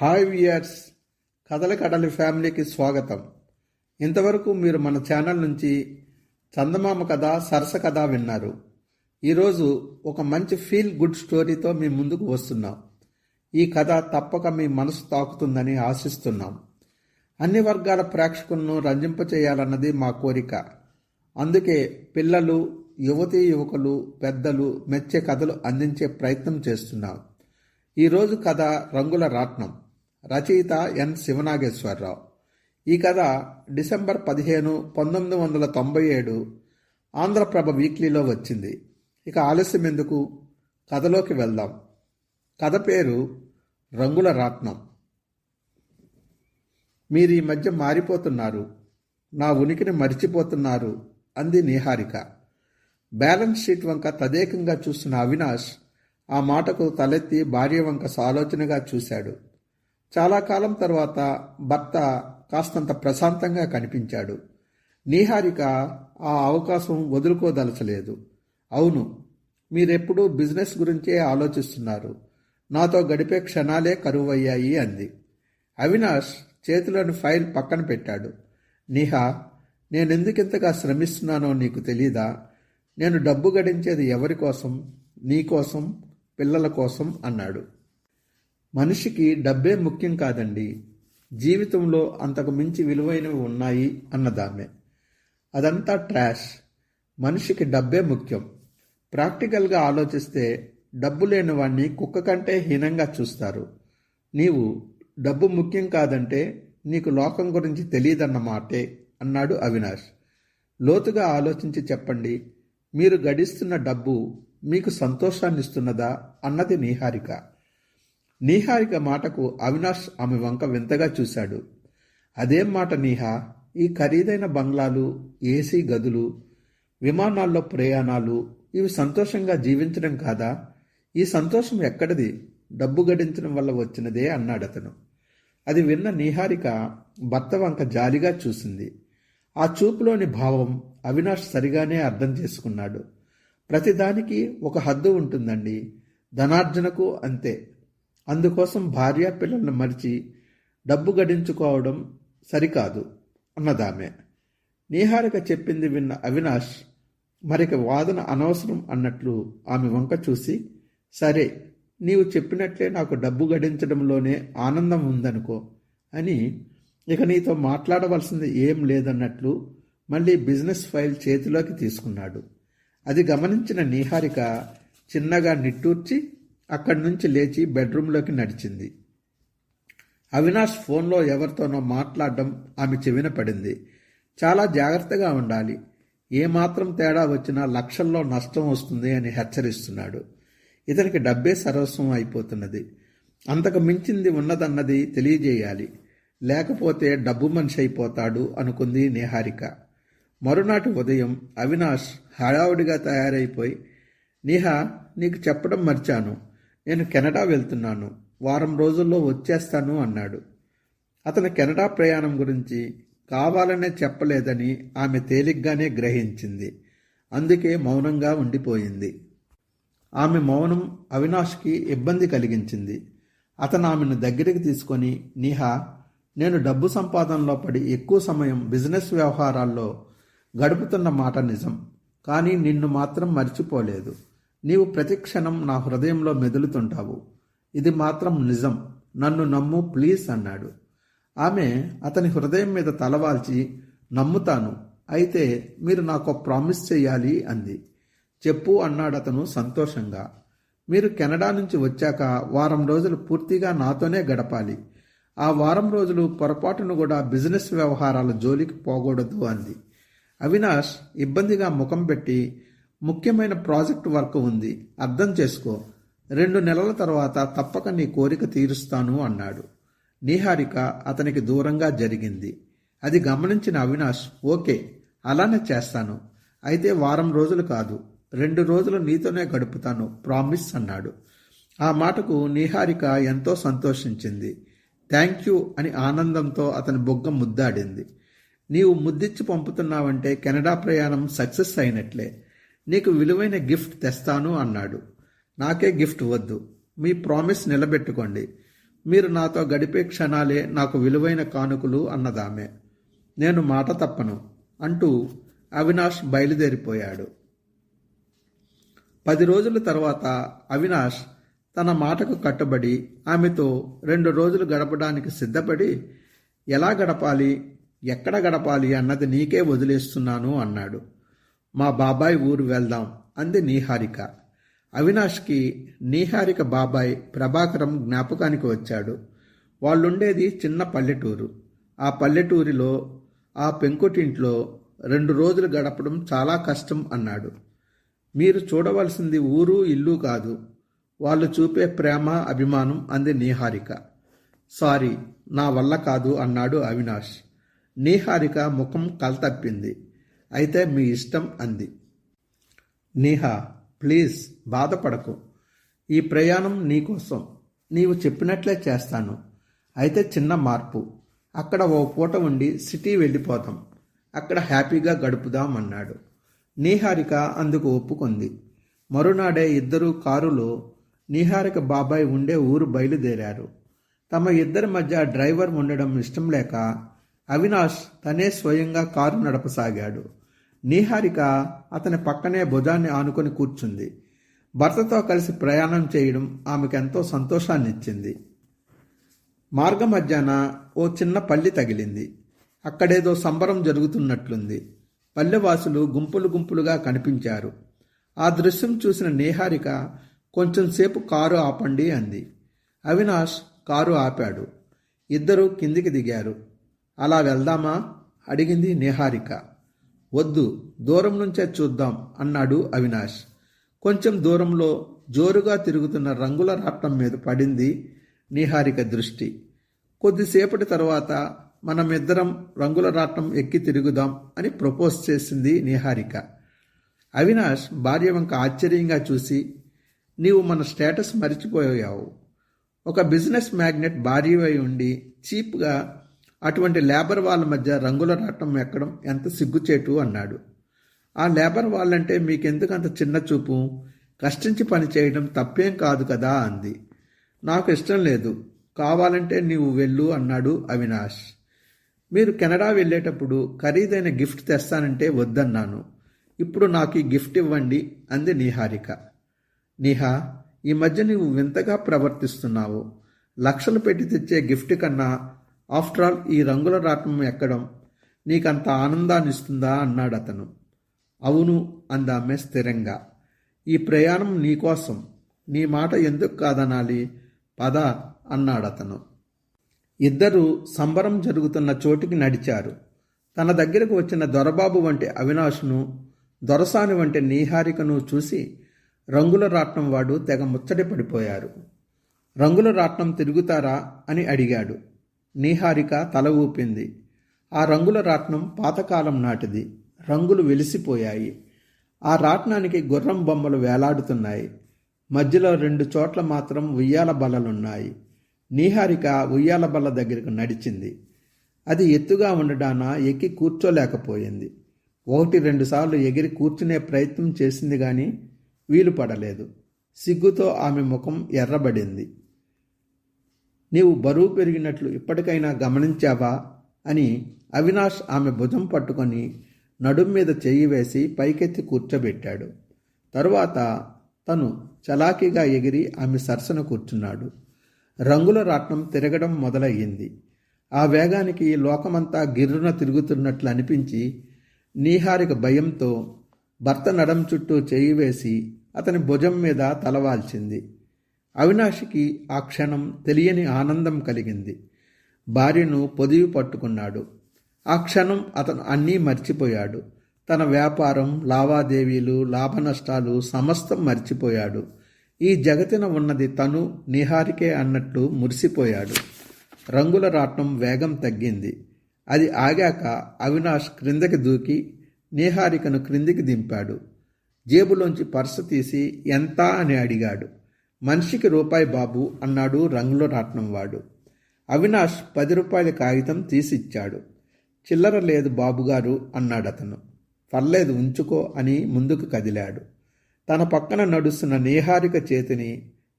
Hi viewers, కథల కడలి ఫ్యామిలీకి స్వాగతం. ఇంతవరకు మీరు మన ఛానల్ నుంచి చందమామ కథ, సరస కథ విన్నారు. ఈరోజు ఒక మంచి ఫీల్ గుడ్ స్టోరీతో మీ ముందుకు వస్తున్నాం. ఈ కథ తప్పక మీ మనసు తాకుతుందని ఆశిస్తున్నాం. అన్ని వర్గాల ప్రేక్షకులను రంజింపచేయాలన్నది మా కోరిక. అందుకే పిల్లలు, యువతీ యువకులు, పెద్దలు మెచ్చే కథలు అందించే ప్రయత్నం చేస్తున్నాం. ఈరోజు కథ రంగుల రాట్నం. రచయిత ఎన్ శివనాగేశ్వరరావు. ఈ కథ డిసెంబర్ 15, 1997 ఆంధ్రప్రభ వీక్లీలో వచ్చింది. ఇక ఆలస్యం ఎందుకు, కథలోకి వెళ్దాం. కథ పేరు రంగుల రాట్నం. మీరు ఈ మధ్య మారిపోతున్నారు, నా ఉనికిని మరిచిపోతున్నారు అంది నీహారిక. బ్యాలెన్స్ షీట్ వంక తదేకంగా చూస్తున్న అవినాష్ ఆ మాటకు తలెత్తి భార్య వంక సాలోచనగా చూశాడు. చాలా కాలం తర్వాత భర్త కాస్తంత ప్రశాంతంగా కనిపించాడు. నీహారిక ఆ అవకాశం వదులుకోదలచలేదు. అవును, మీరెప్పుడూ బిజినెస్ గురించే ఆలోచిస్తున్నారు, నాతో గడిపే క్షణాలే కరువయ్యాయి అంది. అవినాష్ చేతిలోని ఫైల్ పక్కన పెట్టాడు. నీహా, నేనెందుకింతగా శ్రమిస్తున్నానో నీకు తెలీదా? నేను డబ్బు గడించేది ఎవరి కోసం? నీకోసం, పిల్లల కోసం అన్నాడు. మనిషికి డబ్బే ముఖ్యం కాదండి, జీవితంలో అంతకు మించి విలువైనవి ఉన్నాయి అన్నదామె. అదంతా ట్రాష్. మనిషికి డబ్బే ముఖ్యం. ప్రాక్టికల్గా ఆలోచిస్తే డబ్బు లేని వాణ్ణి కుక్క కంటే హీనంగా చూస్తారు. నీవు డబ్బు ముఖ్యం కాదంటే నీకు లోకం గురించి తెలియదన్నమాటే అన్నాడు అవినాష్. లోతుగా ఆలోచించి చెప్పండి, మీరు గడిస్తున్న డబ్బు మీకు సంతోషాన్నిస్తున్నదా అన్నది నీహారిక. నీహారిక మాటకు అవినాష్ ఆమె వంక వింతగా చూశాడు. అదేం మాట నీహా, ఈ ఖరీదైన బంగ్లాలు, ఏసీ గదులు, విమానాల్లో ప్రయాణాలు ఇవి సంతోషంగా జీవించడం కాదా? ఈ సంతోషం ఎక్కడిది? డబ్బు గడించడం వల్ల వచ్చినదే అన్నాడతను. అది విన్న నీహారిక భర్త వంక జాలిగా చూసింది. ఆ చూపులోని భావం అవినాష్ సరిగానే అర్థం చేసుకున్నాడు. ప్రతిదానికి ఒక హద్దు ఉంటుందండి, ధనార్జనకు అంతే. అందుకోసం భార్య పిల్లలను మరిచి డబ్బు గడించుకోవడం సరికాదు అన్నదామె. నీహారిక చెప్పింది విన్న అవినాష్ మరిక వాదన అనవసరం అన్నట్లు ఆమె వంక చూసి, సరే, నీవు చెప్పినట్లే నాకు డబ్బు గడించడంలోనే ఆనందం ఉందనుకో అని ఇక నీతో మాట్లాడవలసింది ఏం లేదన్నట్లు మళ్ళీ బిజినెస్ ఫైల్ చేతిలోకి తీసుకున్నాడు. అది గమనించిన నీహారిక చిన్నగా నిట్టూర్చి అక్కడి నుంచి లేచి బెడ్రూంలోకి నడిచింది. అవినాష్ ఫోన్లో ఎవరితోనో మాట్లాడడం ఆమె చెవిన పడింది. చాలా జాగ్రత్తగా ఉండాలి, ఏమాత్రం తేడా వచ్చినా లక్షల్లో నష్టం వస్తుంది అని హెచ్చరిస్తున్నాడు. ఇతనికి డబ్బే సర్వస్వం అయిపోతున్నది, అంతకు మించింది ఉన్నదన్నది తెలియజేయాలి, లేకపోతే డబ్బు మనిషి అయిపోతాడు అనుకుంది నీహారిక. మరునాటి ఉదయం అవినాష్ హడావుడిగా తయారైపోయి, నీహా, నీకు చెప్పడం మర్చాను, నేను కెనడా వెళ్తున్నాను, వారం రోజుల్లో వచ్చేస్తాను అన్నాడు. అతని కెనడా ప్రయాణం గురించి కావాలనే చెప్పలేదని ఆమె తేలిగ్గానే గ్రహించింది. అందుకే మౌనంగా ఉండిపోయింది. ఆమె మౌనం అవినాష్కి ఇబ్బంది కలిగించింది. అతను ఆమెను దగ్గరికి తీసుకొని, నీహా, నేను డబ్బు సంపాదనలో పడి ఎక్కువ సమయం బిజినెస్ వ్యవహారాల్లో గడుపుతున్న మాట నిజం, కానీ నిన్ను మాత్రం మర్చిపోలేదు. నీవు ప్రతి క్షణం నా హృదయంలో మెదులుతుంటావు, ఇది మాత్రం నిజం, నన్ను నమ్ము ప్లీజ్ అన్నాడు. ఆమె అతని హృదయం మీద తలవాల్చి, నమ్ముతాను, అయితే మీరు నాకు ప్రామిస్ చెయ్యాలి అంది. చెప్పు అన్నాడు అతను సంతోషంగా. మీరు కెనడా నుంచి వచ్చాక వారం రోజులు పూర్తిగా నాతోనే గడపాలి. ఆ వారం రోజులు పొరపాటును కూడా బిజినెస్ వ్యవహారాల జోలికి పోకూడదు అంది. అవినాష్ ఇబ్బందిగా ముఖం పెట్టి, ముఖ్యమైన ప్రాజెక్ట్ వర్క్ ఉంది, అర్థం చేసుకో, 2 నెలల తర్వాత తప్పక నీ కోరిక తీరుస్తాను అన్నాడు. నీహారిక అతనికి దూరంగా జరిగింది. అది గమనించిన అవినాష్, ఓకే, అలానే చేస్తాను, అయితే వారం రోజులు కాదు, 2 రోజులు నీతోనే గడుపుతాను, ప్రామిస్ అన్నాడు. ఆ మాటకు నీహారిక ఎంతో సంతోషించింది. థ్యాంక్ యూ అని ఆనందంతో అతని బొగ్గ ముద్దాడింది. నీవు ముద్దిచ్చి పంపుతున్నావంటే కెనడా ప్రయాణం సక్సెస్ అయినట్లే, నీకు విలువైన గిఫ్ట్ తెస్తాను అన్నాడు. నాకే గిఫ్ట్ వద్దు, మీ ప్రామిస్ నిలబెట్టుకోండి, మీరు నాతో గడిపే క్షణాలే నాకు విలువైన కానుకలు అన్నదామె. నేను మాట తప్పను అంటూ అవినాష్ బయలుదేరిపోయాడు. 10 రోజుల తర్వాత అవినాష్ తన మాటకు కట్టుబడి ఆమెతో 2 రోజులు గడపడానికి సిద్ధపడి, ఎలా గడపాలి, ఎక్కడ గడపాలి అన్నది నీకే వదిలేస్తున్నాను అన్నాడు. మా బాబాయ్ ఊరు వెళ్దాం అంది నీహారిక. అవినాష్కి నీహారిక బాబాయ్ ప్రభాకరం జ్ఞాపకానికి వచ్చాడు. వాళ్ళుండేది చిన్న పల్లెటూరు. ఆ పల్లెటూరిలో ఆ పెంకుటింట్లో 2 రోజులు గడపడం చాలా కష్టం అన్నాడు. మీరు చూడవలసింది ఊరు ఇల్లు కాదు, వాళ్ళు చూపే ప్రేమ అభిమానం అంది నీహారిక. సారీ, నా వల్ల కాదు అన్నాడు అవినాష్. నీహారిక ముఖం కలతప్పింది. అయితే మీ ఇష్టం అంది. నీహా, ప్లీజ్ బాధపడకు. ఈ ప్రయాణం నీకోసం. నీవు చెప్పినట్లే చేస్తాను. అయితే చిన్న మార్పు. అక్కడ ఓ పూట ఉండి సిటీ వెళ్ళిపోతాం. అక్కడ హ్యాపీగా గడుపుదాం అన్నాడు. నీహారిక అందుకు ఒప్పుకుంది. మరునాడే ఇద్దరూ కారులో నీహారిక బాబాయ్ ఉండే ఊరు బయలుదేరారు. తమ ఇద్దరి మధ్య డ్రైవర్ ఉండడం ఇష్టం లేక అవినాష్ తనే స్వయంగా కారు నడపసాగాడు. నీహారిక అతని పక్కనే భుజాన్ని ఆనుకొని కూర్చుంది. భర్తతో కలిసి ప్రయాణం చేయడం ఆమెకెంతో సంతోషాన్నిచ్చింది. మార్గమధ్యాన ఓ చిన్న పల్లి తగిలింది. అక్కడేదో సంబరం జరుగుతున్నట్లుంది. పల్లెవాసులు గుంపులు గుంపులుగా కనిపించారు. ఆ దృశ్యం చూసిన నీహారిక కొంచెం సేపు కారు ఆపండి అంది. అవినాష్ కారు ఆపాడు. ఇద్దరూ కిందికి దిగారు. అలా వెళ్దామా అడిగింది నీహారిక. వద్దు, దూరం నుంచే చూద్దాం అన్నాడు అవినాష్. కొంచెం దూరంలో జోరుగా తిరుగుతున్న రంగుల రాట్నం మీద పడింది నీహారిక దృష్టి. కొద్దిసేపటి తర్వాత మనమిద్దరం రంగుల రాట్నం ఎక్కి తిరుగుదాం అని ప్రపోజ్ చేసింది నీహారిక. అవినాష్ భార్య వంక ఆశ్చర్యంగా చూసి, నీవు మన స్టేటస్ మరిచిపోయావు. ఒక బిజినెస్ మ్యాగ్నెట్ భార్యవై ఉండి చీప్గా అటువంటి లేబర్ వాళ్ళ మధ్య రంగుల రాట్నం ఎక్కడం ఎంత సిగ్గుచేటు అన్నాడు. ఆ లేబర్ వాళ్ళంటే మీకెందుకు అంత చిన్న చూపు? కష్టించి పని చేయడం తప్పేం కాదు కదా అంది. నాకు ఇష్టం లేదు, కావాలంటే నీవు వెళ్ళు అన్నాడు అవినాష్. మీరు కెనడా వెళ్ళేటప్పుడు ఖరీదైన గిఫ్ట్ తెస్తానంటే వద్దన్నాను. ఇప్పుడు నాకు ఈ గిఫ్ట్ ఇవ్వండి అంది నీహారిక. నీహా, ఈ మధ్య నీవు వింతగా ప్రవర్తిస్తున్నావు. లక్షలు పెట్టి తెచ్చే గిఫ్ట్ కన్నా ఆఫ్టర్ ఆల్ ఈ రంగుల రాట్నం ఎక్కడం నీకంత ఆనందాన్ని ఇస్తుందా అన్నాడు అతను. అవును అందామె స్థిరంగా. ఈ ప్రయాణం నీకోసం. నీ మాట ఎందుకు కాదనాలి? పద అన్నాడతను. ఇద్దరూ సంబరం జరుగుతున్న చోటికి నడిచారు. తన దగ్గరకు వచ్చిన దొరబాబు వంటి అవినాష్ను, దొరసాని వంటి నీహారికను చూసి రంగుల రాట్నం వాడు తెగ ముచ్చటి పడిపోయారు. రంగుల రాట్నం తిరుగుతారా అని అడిగాడు. నీహారిక తల ఊపింది. ఆ రంగుల రాట్నం పాతకాలం నాటిది. రంగులు వెలిసిపోయాయి. ఆ రాట్నానికి గుర్రం బొమ్మలు వేలాడుతున్నాయి. మధ్యలో 2 చోట్ల మాత్రం ఉయ్యాల బల్లలున్నాయి. నీహారిక ఉయ్యాల బల్ల దగ్గరకు నడిచింది. అది ఎత్తుగా ఉండడాన ఎక్కి కూర్చోలేకపోయింది. 1-2 సార్లు ఎగిరి కూర్చునే ప్రయత్నం చేసింది గాని వీలు పడలేదు. సిగ్గుతో ఆమె ముఖం ఎర్రబడింది. నీవు బరువు పెరిగినట్లు ఇప్పటికైనా గమనించావా అని అవినాష్ ఆమె భుజం పట్టుకొని నడుం మీద చెయ్యి వేసి పైకెత్తి కూర్చోబెట్టాడు. తరువాత తను చలాకీగా ఎగిరి ఆమె సరసన కూర్చున్నాడు. రంగుల రాట్నం తిరగడం మొదలయ్యింది. ఆ వేగానికి లోకమంతా గిర్రున తిరుగుతున్నట్లు అనిపించి నీహారిక భయంతో భర్త నడం చుట్టూ చెయ్యి వేసి అతని భుజం మీద తలవాల్చింది. అవినాష్కి ఆ క్షణం తెలియని ఆనందం కలిగింది. భార్యను పొదివి పట్టుకున్నాడు. ఆ క్షణం అతను అన్నీ మర్చిపోయాడు. తన వ్యాపారం, లావాదేవీలు, లాభనష్టాలు సమస్తం మర్చిపోయాడు. ఈ జగతిన ఉన్నది తను, నీహారికే అన్నట్లు మురిసిపోయాడు. రంగుల రాట్నం వేగం తగ్గింది. అది ఆగాక అవినాష్ క్రిందకి దూకి నీహారికను క్రిందికి దింపాడు. జేబులోంచి పర్సు తీసి ఎంత అని అడిగాడు. మనిషికి రూపాయి బాబు అన్నాడు రంగుల రాట్నం వాడు. అవినాష్ 10 రూపాయల కాగితం తీసిచ్చాడు. చిల్లర లేదు బాబుగారు అన్నాడతను. పర్లేదు ఉంచుకో అని ముందుకు కదిలాడు. తన పక్కన నడుస్తున్న నీహారిక చేతిని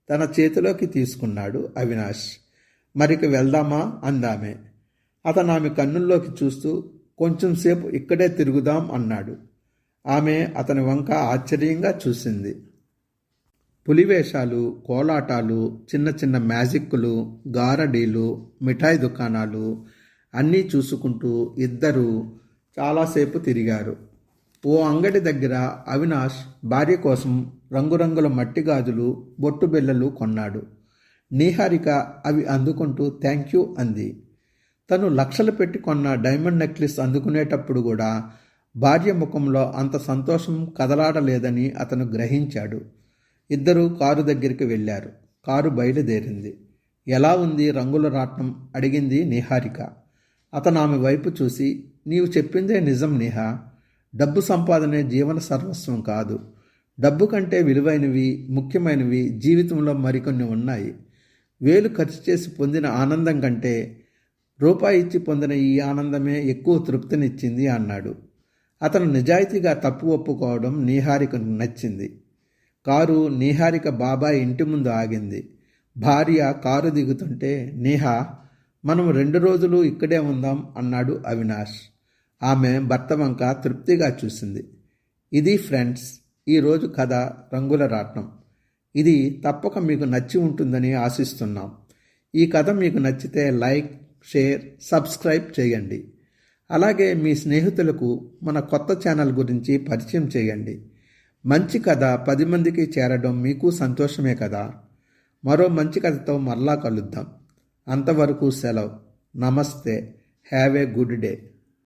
తన చేతిలోకి తీసుకున్నాడు అవినాష్. మరికి వెళ్దామా అందామె. అతను ఆమె కన్నుల్లోకి చూస్తూ కొంచెం సేపు ఇక్కడే తిరుగుదాం అన్నాడు. ఆమె అతని వంక ఆశ్చర్యంగా చూసింది. పులివేషాలు, కోలాటాలు, చిన్న చిన్న మ్యాజిక్కులు, గారడీలు, మిఠాయి దుకాణాలు అన్నీ చూసుకుంటూ ఇద్దరూ చాలాసేపు తిరిగారు. ఓ అంగడి దగ్గర అవినాష్ భార్య కోసం రంగురంగుల మట్టి గాజులు, బొట్టు బిళ్ళలు కొన్నాడు. నీహారిక అవి అందుకుంటూ థ్యాంక్ యూ అంది. తను లక్షలు పెట్టి కొన్న డైమండ్ నెక్లెస్ అందుకునేటప్పుడు కూడా భార్య ముఖంలో అంత సంతోషం కదలాడలేదని అతను గ్రహించాడు. ఇద్దరూ కారు దగ్గరికి వెళ్ళారు. కారు బయలుదేరింది. ఎలా ఉంది రంగుల రాట్నం అడిగింది నీహారిక. అతను ఆమె వైపు చూసి, నీవు చెప్పిందే నిజం నేహా. డబ్బు సంపాదనే జీవన సర్వస్వం కాదు. డబ్బు కంటే విలువైనవి, ముఖ్యమైనవి జీవితంలో మరికొన్ని ఉన్నాయి. వేలు ఖర్చు చేసి పొందిన ఆనందం కంటే రూపాయి ఇచ్చి పొందిన ఈ ఆనందమే ఎక్కువ తృప్తినిచ్చింది అన్నాడు. అతను నిజాయితీగా తప్పు ఒప్పుకోవడం నీహారికకు నచ్చింది. కారు నీహారిక బాబాయ్ ఇంటి ముందు ఆగింది. భార్య కారు దిగుతుంటే, నేహా మనం 2 రోజులు ఇక్కడే ఉందాం అన్నాడు అవినాష్. ఆమె భర్త వంక తృప్తిగా చూసింది. ఇది ఫ్రెండ్స్, ఈరోజు కథ రంగుల రాట్నం. ఇది తప్పక మీకు నచ్చి ఉంటుందని ఆశిస్తున్నాం. ఈ కథ మీకు నచ్చితే లైక్, షేర్, సబ్స్క్రైబ్ చేయండి. అలాగే మీ స్నేహితులకు మన కొత్త ఛానల్ గురించి పరిచయం చేయండి. మంచి కథ 10 మందికి చేరడం మీకు సంతోషమే కదా. మరో మంచి కథతో మరలా కలుద్దాం. అంతవరకు సెలవు. నమస్తే. Have a good day.